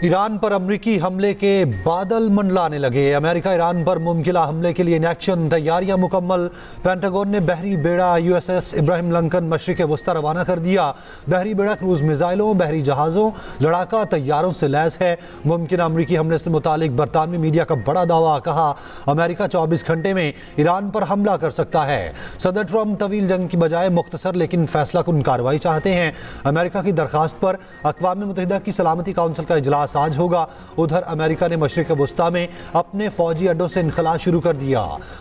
Iran पर अमरीकी हमले के बादल मंडलाने लगे। अमेरिका ईरान पर मुमकिना हमले के लिए इन एक्शन, तैयारियां मुकम्मल। पेंटागन ने बहरी बेड़ा USS इब्राहिम लिंकन मशरिक वस्ता रवाना कर दिया। बहरी बेड़ा क्रूज मिसाइलों, बहरी जहाज़ों, लड़ाका तैयारों से लैस है। मुमकिना अमरीकी हमले से मुतालिक बरतानवी मीडिया का बड़ा दावा, कहा अमेरिका 24 घंटे में ईरान पर हमला कर सकता है। सदर ट्रंप तवील जंग की बजाय मुख्तसर लेकिन फैसला कुन कार्रवाई चाहते हैं। अमेरिका की दरखास्त पर अक़वाम मुत्तहिदा की सलामती काउंसिल का इजलास आज होगा। उधर अमेरिका ने मशरिक वस्ता में अपने फौजी अड्डों से इनखला शुरू कर दिया।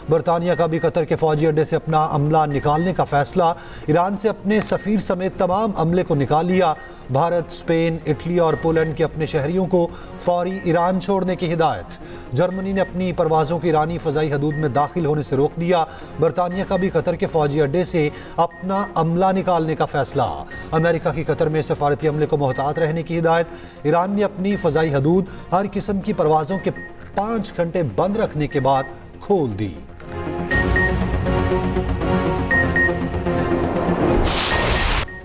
बरतानिया का भी कतर के फौजी अड्डे से अपना अमला निकालने का फैसला। ईरान से अपने सफीर समेत तमाम अमले को निकाल लिया। भारत, स्पेन, इटली और पोलैंड के अपने शहरियों को फौरी ईरान छोड़ने की हिदायत। जर्मनी ने अपनी परवाज़ों को ईरानी फ़ज़ाई हदूद में दाखिल होने से रोक दिया। बरतानिया का भी कतर के फौजी अड्डे से अपना अमला निकालने का फैसला। अमेरिका की कतर में सफारती अमले को मोहतात रहने की हिदायत। ईरान ने अपनी फ़ज़ाई हदूद हर किस्म की परवाज़ों के 5 घंटे बंद रखने के बाद खोल दी।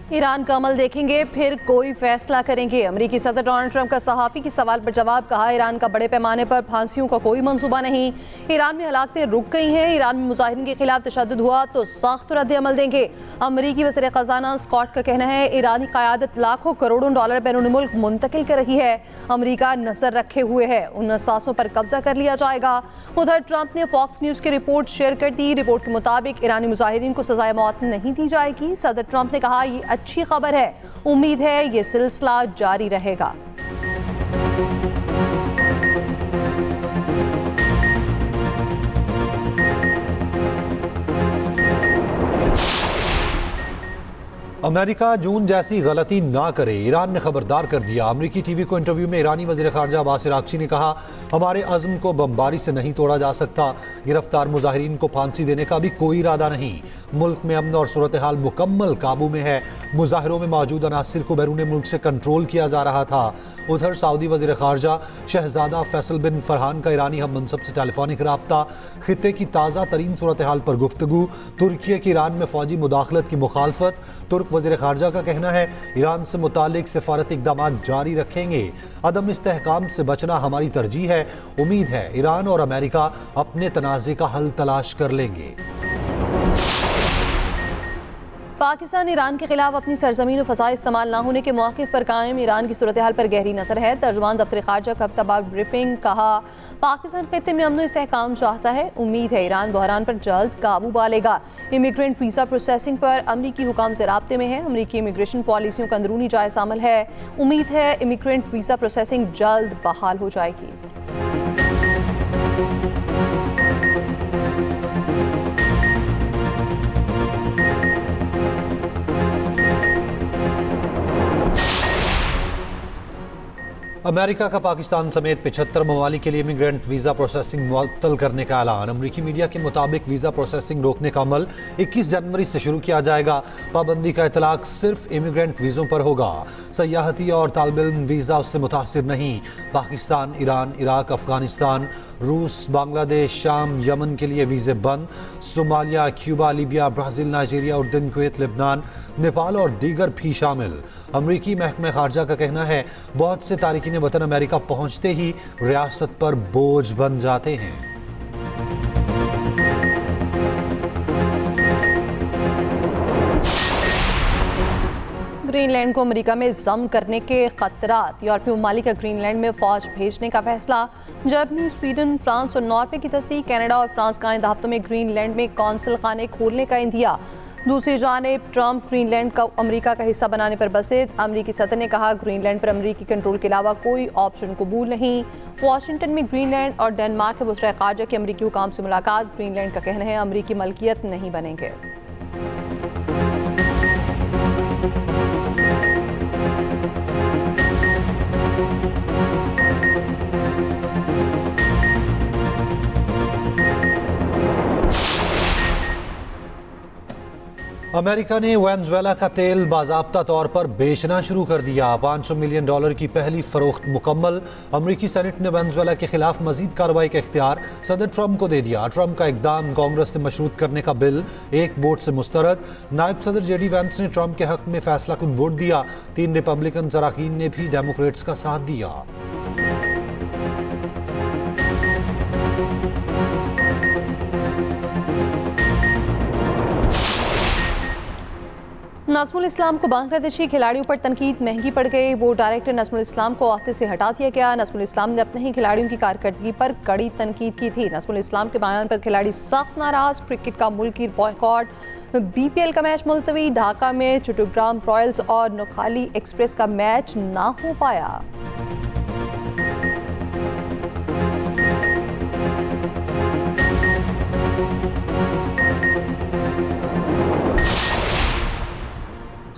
ईरान का अमल देखेंगे, फिर कोई फैसला करेंगे। अमेरिकी सदर डोनाल्ड ट्रंप का सहाफ़ी के सवाल पर जवाब, कहा ईरान का बड़े पैमाने पर फांसियों का कोई मंसूबा नहीं। ईरान में हलाकतें रुक गई हैं। ईरान में मुजाहिरीन के खिलाफ तशद्दुद हुआ तो सख्त रद्द अमल देंगे। अमेरिकी वज़ीर ख़ज़ाना स्कॉट का कहना है ईरानी क़यादत लाखों करोड़ों डॉलर बैरून मुल्क मुंतकिल कर रही है। अमेरिका नजर रखे हुए है, उन असासों पर कब्जा कर लिया जाएगा। उधर ट्रंप ने फॉक्स न्यूज़ की रिपोर्ट शेयर कर दी। रिपोर्ट के मुताबिक ईरानी मुजाहिरीन को सजाए मौत नहीं दी जाएगी। सदर ट्रंप ने कहा ये अच्छी खबर है, उम्मीद है ये सिलसिला जारी रहेगा। अमेरिका जून जैसी गलती ना करे, ईरान ने खबरदार कर दिया। अमेरिकी टीवी को इंटरव्यू में ईरानी वज़ीर ख़ारजा अब्बास अराग़ची ने कहा हमारे अज़्म को बमबारी से नहीं तोड़ा जा सकता। गिरफ्तार मुजाहिरीन को फांसी देने का भी कोई इरादा नहीं। मुल्क में अमन और सूरत हाल मुकम्मल काबू में है। मुजाहिरों में मौजूद अनासिर को बैरून मुल्क से कंट्रोल किया जा रहा था। उधर सऊदी वज़ीर ख़ारजा शहजादा फैसल बिन फरहान का ईरानी हम मनसब से टेलीफोनिक रब्ता। खित्ते की ताज़ा तरीन सूरत हाल पर गुफ्तगू। तुर्की की ईरान में फ़ौजी मुदाखलत की मुखालफत। तुर्क वज़ीर ख़ारजा का कहना है ईरान से मुतालिक सिफारती इक़दाम जारी रखेंगे। अदम इस्तेहकाम से बचना हमारी तरजीह है। उम्मीद है ईरान और अमेरिका अपने तनाज़े का हल तलाश कर लेंगे। पाकिस्तान ईरान के खिलाफ अपनी सरजमीन और फ़ज़ा इस्तेमाल ना होने के मौक़िफ़ पर कायम। ईरान की सूरत हाल पर गहरी नज़र है। तर्जुमान दफ्तर ख़ारजा का हफ्तावार ब्रीफिंग, कहा पाकिस्तान खित्ते में अमन और इस्तेहकाम चाहता है। उम्मीद है ईरान बहरान पर जल्द काबू पा लेगा। इमिग्रेंट वीज़ा प्रोसेसिंग पर अमरीकी हुकाम से राब्ते में है। अमरीकी इमिग्रेशन पॉलिसियों का अंदरूनी जायज़ा अमल है। उम्मीद है इमिग्रेंट वीज़ा प्रोसेसिंग जल्द बहाल हो जाएगी। अमेरिका का पाकिस्तान समेत 75 ममालिक के लिए इमिग्रेंट वीज़ा प्रोसेसिंग मुअत्तल करने का ऐलान। अमरीकी मीडिया के मुताबिक वीज़ा प्रोसेसिंग रोकने का अमल 21 जनवरी से शुरू किया जाएगा। पाबंदी का इतलाक सिर्फ इमिग्रेंट वीज़ों पर होगा। सयाहती और तालिब इल्म वीज़ा उससे मुतासिर नहीं। पाकिस्तान, ईरान, इराक, अफगानिस्तान, रूस, बांग्लादेश, शाम, यमन के लिए वीज़े बंद। Somalia, Cuba, Libya, Brazil, Nigeria, उर्दन, कुवैत, लेबनान, नेपाल और दीगर भी शामिल। अमरीकी महकमा ख़ारजा का कहना है बहुत से तारिकीन वतन अमेरिका पहुंचते ही रियासत पर बोझ बन जाते हैं। ग्रीनलैंड को अमेरिका में जम करने के खतरात। यूरोपीय ममालिक का ग्रीनलैंड में फौज भेजने का फैसला। जर्मनी, स्वीडन, फ्रांस और नॉर्वे की तस्दीक। कनाडा और फ्रांस का आइंदा हफ्तों में ग्रीनलैंड में कौंसल खाने खोलने का इंदिया। दूसरी जानिब ट्रंप ग्रीनलैंड का अमेरिका का हिस्सा बनाने पर बसेद। अमेरिकी सदर ने कहा ग्रीनलैंड पर अमेरिकी कंट्रोल के अलावा कोई ऑप्शन कबूल नहीं। वाशिंगटन में ग्रीनलैंड और डेनमार्क के वज़ीर ख़ारजा की अमेरिकी हुकाम से मुलाकात। ग्रीनलैंड का कहना है अमेरिकी मलकियत नहीं बनेंगे। अमेरिका ने वेनेजुएला का तेल बाज़ाब्ता तौर पर बेचना शुरू कर दिया। $500 मिलियन की पहली फरोख्त मुकम्मल। अमेरिकी सेनेट ने वेनेजुएला के खिलाफ मजीद कार्रवाई का इख्तियार सदर ट्रंप को दे दिया। ट्रंप का इकदाम कांग्रेस से मशरूत करने का बिल एक वोट से मुस्तरद। नायब सदर JD वैंस ने ट्रंप के हक में फैसला कुन वोट दिया। 3 रिपब्लिकन अरकान ने भी डेमोक्रेट्स का साथ दिया। नज़मुल इस्लाम को बांग्लादेशी खिलाड़ियों पर तनकीद महंगी पड़ गई। बोर्ड डायरेक्टर नज़मुल इस्लाम को ओहदे से हटा दिया गया। नज़मुल इस्लाम ने अपने ही खिलाड़ियों की कारकर्दगी पर कड़ी तनकीद की थी। नज़मुल इस्लाम के बयान पर खिलाड़ी सख्त नाराज। क्रिकेट का मुल्की बॉयकॉट, BPL का मैच मुलतवी, ढाका में चट्टग्राम रॉयल्स और नोखाली एक्सप्रेस का मैच ना हो पाया।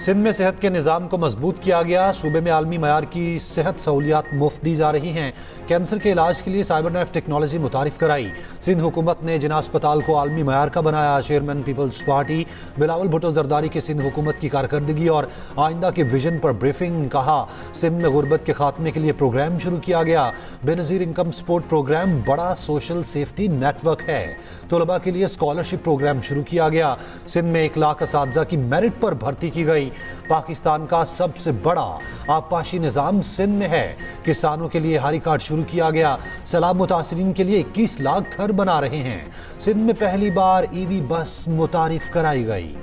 सिंध में सेहत के निज़ाम को मजबूत किया गया। सूबे में आलमी मयार की सेहत सहूलियात मुफ्त दी जा रही हैं। कैंसर के इलाज के लिए साइबरनेफ टेक्नोलॉजी मुतारिफ कराई। सिंध हुकूमत ने जिना अस्पताल को आलमी मयार का बनाया। Chairman People's Party Bilawal Bhutto Zardari की सिंध हुकूमत की कारकर्दगी और आइंदा के विजन पर ब्रीफिंग। कहा, सिंध में गुर्बत के खात्मे के लिए प्रोग्राम शुरू किया गया। बेनज़ीर इनकम सपोर्ट प्रोग्राम बड़ा सोशल सेफ्टी नेटवर्क है। तलबा के लिए स्कॉलरशिप प्रोग्राम शुरू किया गया। सिंध में 1 लाख असातिज़ा की मेरिट पर भर्ती की गई। पाकिस्तान का सबसे बड़ा आबपाशी निज़ाम सिंध में है। किसानों के लिए हारी कार्ड शुरू किया गया। सैलाब मुतासरीन के लिए 21 लाख घर बना रहे हैं। सिंध में पहली बार EV बस मुतारिफ कराई गई।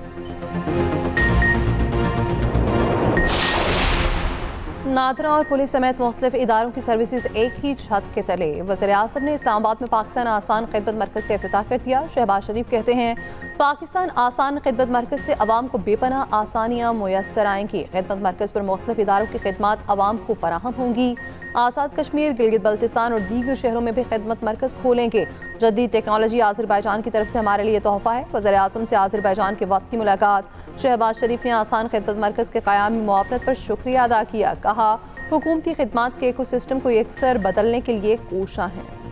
नादरा और पुलिस समेत मुख्तलिफ इदारों की सर्विसेज एक ही छत के तले। वज़ीर-ए-आज़म ने इस्लामाबाद में पाकिस्तान आसान खिदमत मरकज़ का इफ्तिताह कर दिया। शहबाज शरीफ कहते हैं, पाकिस्तान आसान खिदमत मरकज़ से अवाम को बेपनाह आसानियाँ मुयस्सर आएंगी। खिदमत मरकज़ पर मुख्तलिफ इदारों की खिदमत अवाम को फराहम होंगी। आज़ाद कश्मीर, गिलगित बल्तिस्तान और दीगर शहरों में भी खिदमत मरकज़ खोलेंगे। जदीद टेक्नोलॉजी आज़रबाईजान की तरफ से हमारे लिए तोहफ़ा है। वज़ीर-ए-आज़म से आज़रबाईजान के वक्त की मुलाकात। शहबाज शरीफ ने आसान खिदमत मरकज़ के क़याम में मुआवनत पर शुक्रिया अदा किया। कहा, हुकूमती खिदमात के इकोसिस्टम को यकसर बदलने के लिए कोशिश है।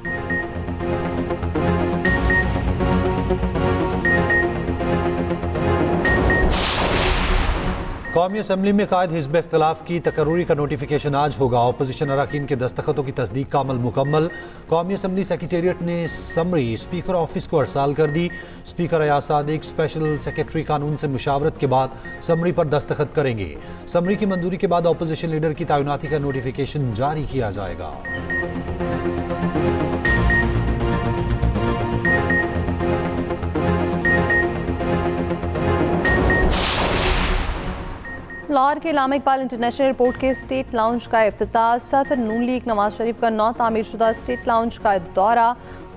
कौमी असम्बली में कायद हिज़्ब इख्तिलाफ की तकर्रुरी का नोटिफिकेशन आज होगा। अपोजिशन अरकान के दस्तखतों की तस्दीक का अमल मुकम्मल। कौमी असम्बली सेक्रेटेरिएट ने समरी स्पीकर ऑफिस को अरसाल कर दी। Speaker Ayaz Sadiq special secretary कानून से मुशावरत के बाद समरी पर दस्तखत करेंगे। समरी की मंजूरी के बाद अपोजिशन लीडर की तैनाती का नोटिफिकेशन जारी किया जाएगा। लाहौर के इलामा इकबाल इंटरनेशनल एयरपोर्ट के स्टेट लाउंज का इफ्तिताह। सदर नून लीग नवाज शरीफ का नौ तामीर शुदा स्टेट लाउंज का दौरा।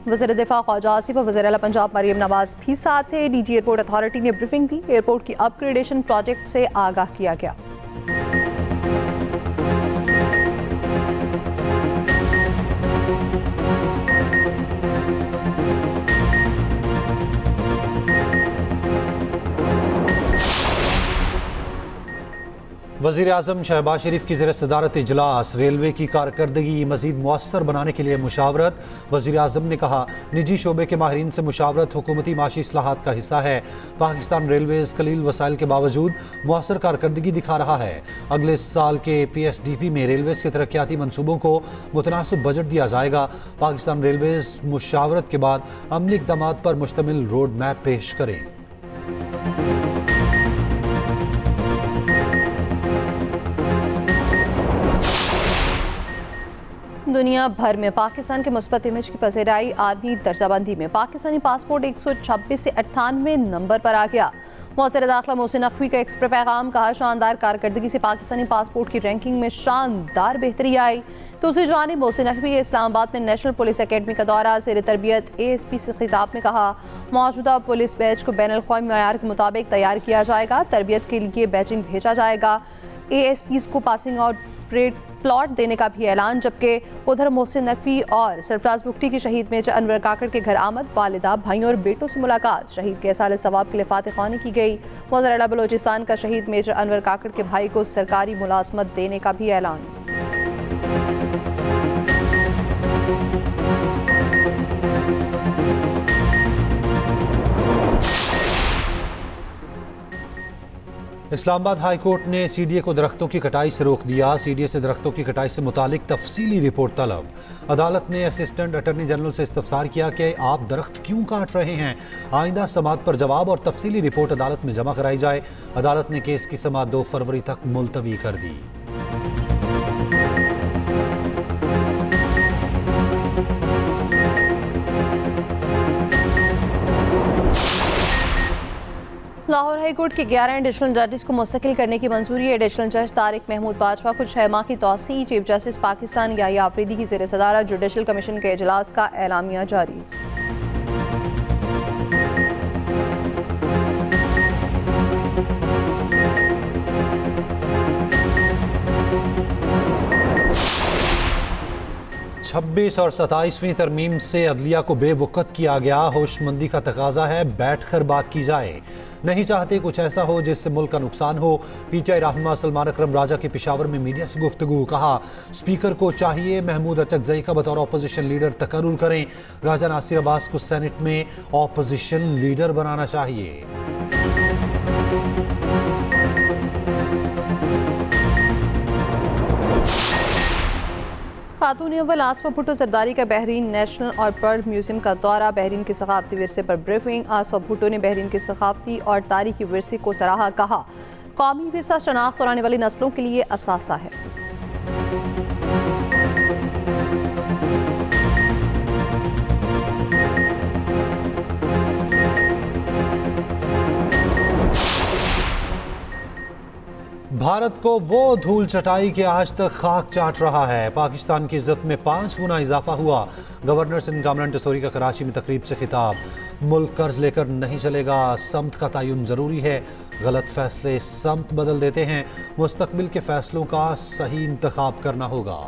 वज़ीर दिफा ख्वाजा आसिफ और वज़ीर आला पंजाब मरियम नवाज भी साथ थे। DG एयरपोर्ट अथॉरिटी ने ब्रीफिंग दी। एयरपोर्ट की अपग्रेडेशन प्रोजेक्ट से आगाह किया गया। वज़ीर आज़म शहबाज शरीफ की ज़ेर सदारत इजलास। रेलवे की कारकर्दगी मज़ीद मुअस्सर बनाने के लिए मुशावरत। वज़ीर आज़म ने कहा, निजी शोबे के माहिरीन से मुशावरत हुकूमती माशी इस्लाहात का हिस्सा है। पाकिस्तान रेलवेज़ कलील वसाइल के बावजूद मुअस्सर कारकर्दगी दिखा रहा है। अगले साल के PSDP में रेलवेज़ के तरक्याती मनसूबों को मुतनासिब बजट दिया जाएगा। पाकिस्तान रेलवेज़ मुशावरत के बाद अमली इक़दामात पर मुश्तमिल रोड मैप पेश करें। दुनिया भर में पाकिस्तान के मुस्बत इमेज की पसेराई। आर्मी दर्जाबंदी में पाकिस्तानी पासपोर्ट 126 से 98 नंबर पर आ गया। वज़ीर दाखिला मोहसिन नकवी का एक्सप्रेस पैगाम। कहा, शानदार कारकर्दगी से पाकिस्तानी पासपोर्ट की रैंकिंग में शानदार बेहतरी आई। दूसरी जानिब मोहसिन नकवी के इस्लामाबाद में नेशनल पुलिस अकेडमी का दौरा। ज़ेर तरबियत ASP से खिताब में कहा, मौजूदा पुलिस बैच को बैनुल अक़वामी मयार के मुताबिक तैयार किया जाएगा। तरबियत के लिए बैचिंग भेजा जाएगा। ASPs को पासिंग आउट परेड प्लॉट देने का भी ऐलान। जबकि उधर मोहसिन नकवी और सरफराज बुगटी की शहीद मेजर अनवर काकड़ के घर आमद। वालिदा, भाइयों और बेटों से मुलाकात। शहीद के साल सवाब के लिए फातिह ख़्वानी की गई। वज़ीर आला बलोचिस्तान का शहीद मेजर अनवर काकड़ के भाई को सरकारी मुलाजमत देने का भी ऐलान। इस्लामाबाद हाई कोर्ट ने CDA को दरख्तों की कटाई से रोक दिया। CDA से दरख्तों की कटाई से मुतालिक तफसीली रिपोर्ट तलब। अदालत ने असिस्टेंट अटर्नी जनरल से इस्तफसार किया कि आप दरख्त क्यों काट रहे हैं। आइंदा समात पर जवाब और तफसीली रिपोर्ट अदालत में जमा कराई जाए। अदालत ने केस की समात 2 फरवरी तक मुलतवी कर दी। लाहौर हाई कोर्ट के 11 एडिशनल जजेस को मुस्तकिल करने की मंजूरी। एडिशनल जज तारिक महमूद बाजवा को 6 माह की तौसीह। चीफ जस्टिस पाकिस्तान याहिया आफरीदी की ज़ेर सदारत जुडिशल कमीशन के इजलास का एलामिया जारी। छब्बीस और 27वीं तरमीम से अदलिया को बेवकत किया गया। होशमंदी का तकाजा है, बैठकर बात की जाए। नहीं चाहते कुछ ऐसा हो जिससे मुल्क का नुकसान हो। पीटीआई रहनुमा सलमान अकरम राजा की पेशावर में मीडिया से गुफ्तगू। कहा, स्पीकर को चाहिए महमूद अचकजई का बतौर अपोजिशन लीडर तकर्रुर करें। राजा नासिर अब्बास को सेनेट में अपोजिशन लीडर बनाना चाहिए। खातून अव्वल आसफा भुट्टो जरदारी का बहरीन नेशनल और पर्ल म्यूजियम का दौरा। बहरीन के सकाफती विरसे पर ब्रीफिंग। आसफा भुट्टो ने बहरीन के सकाफती और तारीखी विरसे को सराहा। कहा, कौमी विरसा शनाख्त और आने वाली नस्लों के लिए असासा है। भारत को वो धूल चटाई के आज तक खाक चाट रहा है। पाकिस्तान की इज्जत में 5 गुना इजाफा हुआ। गवर्नर सिंध कामरान टसोरी का कराची में तकरीब से खिताब। मुल्क कर्ज लेकर नहीं चलेगा, समत का तयन जरूरी है। गलत फैसले समत बदल देते हैं। मुस्तकबिल के फैसलों का सही इंतखाब करना होगा।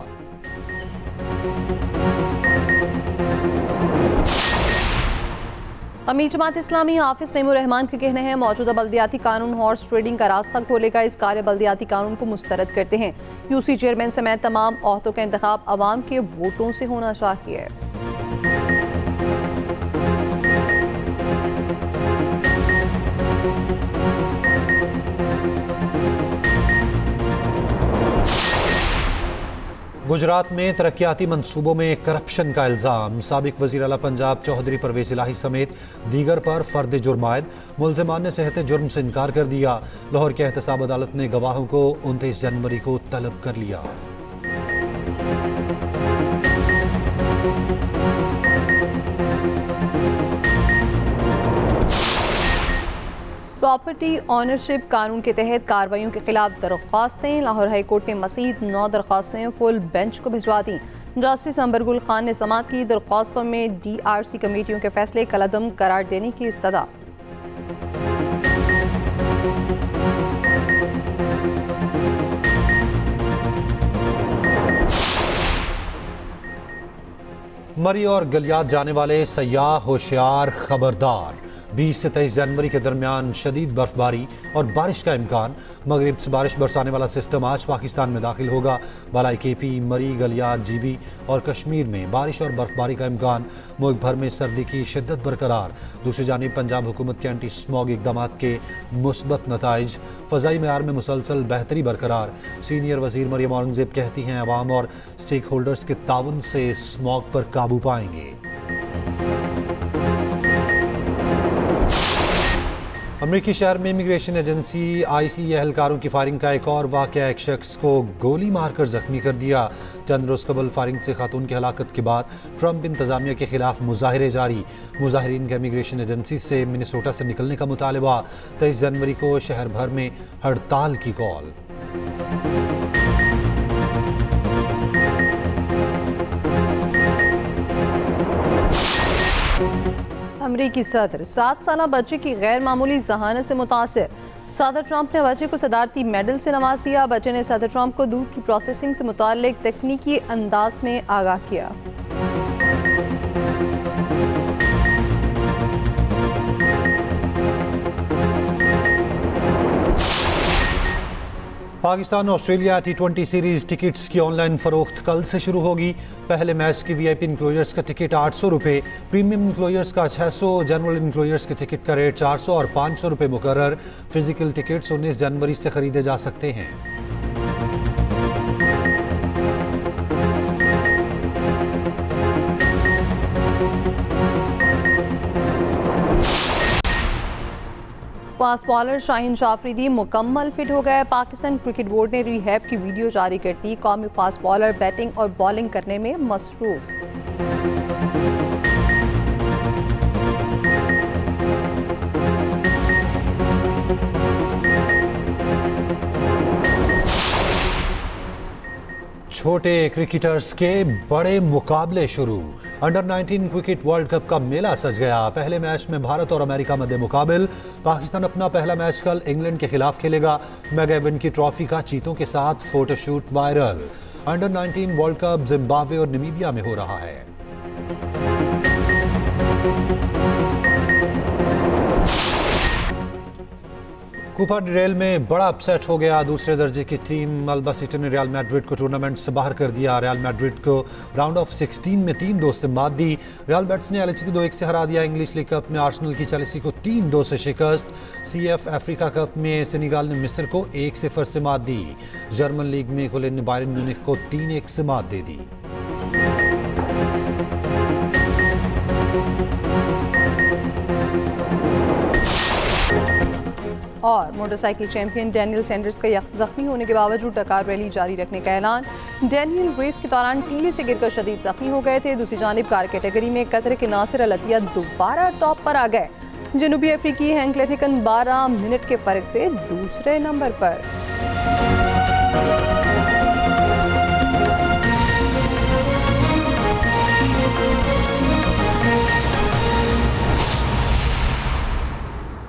अमीर जमात इस्लामी हाफिज नईमुर रहमान के कहने हैं, मौजूदा बल्दियाती कानून हॉर्स ट्रेडिंग का रास्ता खोलेगा। इस कार्य बल्दियाती कानून को मुस्तरद करते हैं। यूसी चेयरमैन समेत तमाम ओहदों का इंतखाब अवाम के वोटों से होना चाहिए। गुजरात में तरक्याती मंसूबों में करप्शन का इल्जाम। साबिक वजीर आला पंजाब चौधरी परवेज इलाही समेत दीगर पर फर्द जुर्म आयद। मुल्जिमान ने सेहत जुर्म से इनकार कर दिया। लाहौर की एहतसाब अदालत ने गवाहों को 29 जनवरी को तलब कर लिया। प्रॉपर्टी ऑनरशिप कानून के तहत कार्रवाइयों के खिलाफ दरख्वास्तें। लाहौर हाई कोर्ट ने मज़ीद 9 दरख्वास्तें फुल बेंच को भिजवा दी। जस्टिस अंबरगुल खान ने समाअत की। दरख्वास्तों में DRC कमेटियों के फैसले कलअदम करार देने की इस्तदा। मरी और गलियात जाने वाले सयाह होशियार, खबरदार। 20 से 23 जनवरी के दरमियान शदीद बर्फबारी और बारिश का इम्कान। मगरिब से बारिश बरसाने वाला सिस्टम आज पाकिस्तान में दाखिल होगा। बालाई KP, मरी, गलियात, GB और कश्मीर में बारिश और बर्फबारी का इम्कान। मुल्क भर में सर्दी की शिद्दत बरकरार। दूसरी जानिब पंजाब हुकूमत के एंटी स्मॉग इकदाम के मुस्बत नताइज। फ़ज़ाई मेयार में मुसलसल बेहतरी बरकरार। सीनियर वज़ीर मरियम औरंगज़ेब कहती हैं, अवाम और स्टेक होल्डर्स के ताउन से स्मॉग पर काबू पाएंगे। अमरीकी शहर में इमिग्रेशन एजेंसी ICE एहलकारों की फायरिंग का एक और वाक़या। एक शख्स को गोली मारकर जख्मी कर दिया। चंद रोज़ कबल फायरिंग से खातून की हलाकत के बाद ट्रंप इंतजामिया के खिलाफ मुजाहिरे जारी। मुजाहिरीन का इमिग्रेशन एजेंसी से मिनेसोटा से निकलने का मुतालबा। 23 जनवरी को शहर भर में हड़ताल की कॉल। अमरीकी सदर 7 साला बच्चे की गैर मामूली जहानत से मुतासिर। सदर ट्रंप ने बच्चे को सदारती मेडल से नवाज दिया। बच्चे ने सदर ट्रंप को दूध की प्रोसेसिंग से मुताल्लिक तकनीकी अंदाज में आगाह किया। Pakistan Australia T20 series tickets की ऑनलाइन फरोख्त कल से शुरू होगी। पहले मैच की VIP इंक्लोजर्स का टिकट 800 रुपये, प्रीमियम इंक्लोजर्स का 600, जनरल इंक्लोजर्स के टिकट का रेट 400 और 500 रुपये मुकर्रर। फिजिकल टिकट्स 19 जनवरी से खरीदे जा सकते हैं। फास्ट बॉलर शाहीन आफरीदी मुकम्मल फिट हो गए। पाकिस्तान क्रिकेट बोर्ड ने रिहैब की वीडियो जारी कर दी। कौमी फास्ट बॉलर बैटिंग और बॉलिंग करने में मसरूफ। छोटे क्रिकेटर्स के बड़े मुकाबले शुरू। अंडर 19 क्रिकेट वर्ल्ड कप का मेला सज गया। पहले मैच में भारत और अमेरिका मध्य मुकाबिल। पाकिस्तान अपना पहला मैच कल इंग्लैंड के खिलाफ खेलेगा। मेगा इवेंट की ट्रॉफी का चीतों के साथ photoshoot viral. Under 19 world cup Zimbabwe और नामीबिया में हो रहा है। कूपा डेल में बड़ा अपसेट हो गया। दूसरे दर्जे की टीम अल्बा सिटी ने रियल मैड्रिड को टूर्नामेंट से बाहर कर दिया। रियल मैड्रिड को राउंड ऑफ 16 में 3-2 से मात दी। रियल बेट्स ने एलएचसी को 2-1 से हरा दिया। इंग्लिश लीग कप में आर्सेनल की चेल्सी को 3-2 से शिकस्त। सीएफ अफ्रीका कप में सेनेगल ने मिस्र को 1-0 से मात दी। जर्मन लीग में कोलिन ने बायरन म्यूनिख को 3-1 से मात दे दी। और मोटरसाइकिल चैंपियन डैनियल सैंडर्स का जख्मी होने के बावजूद डकार रैली जारी रखने का ऐलान। डैनियल रेस के दौरान टीले से गिरकर शदीद जख्मी हो गए थे। दूसरी जानिब कार कैटेगरी में कतर के नासिर अल अतिया दोबारा टॉप पर आ गए। जनूबी अफ्रीकी हैंक लेटिकन 12 मिनट के फर्क से दूसरे नंबर पर।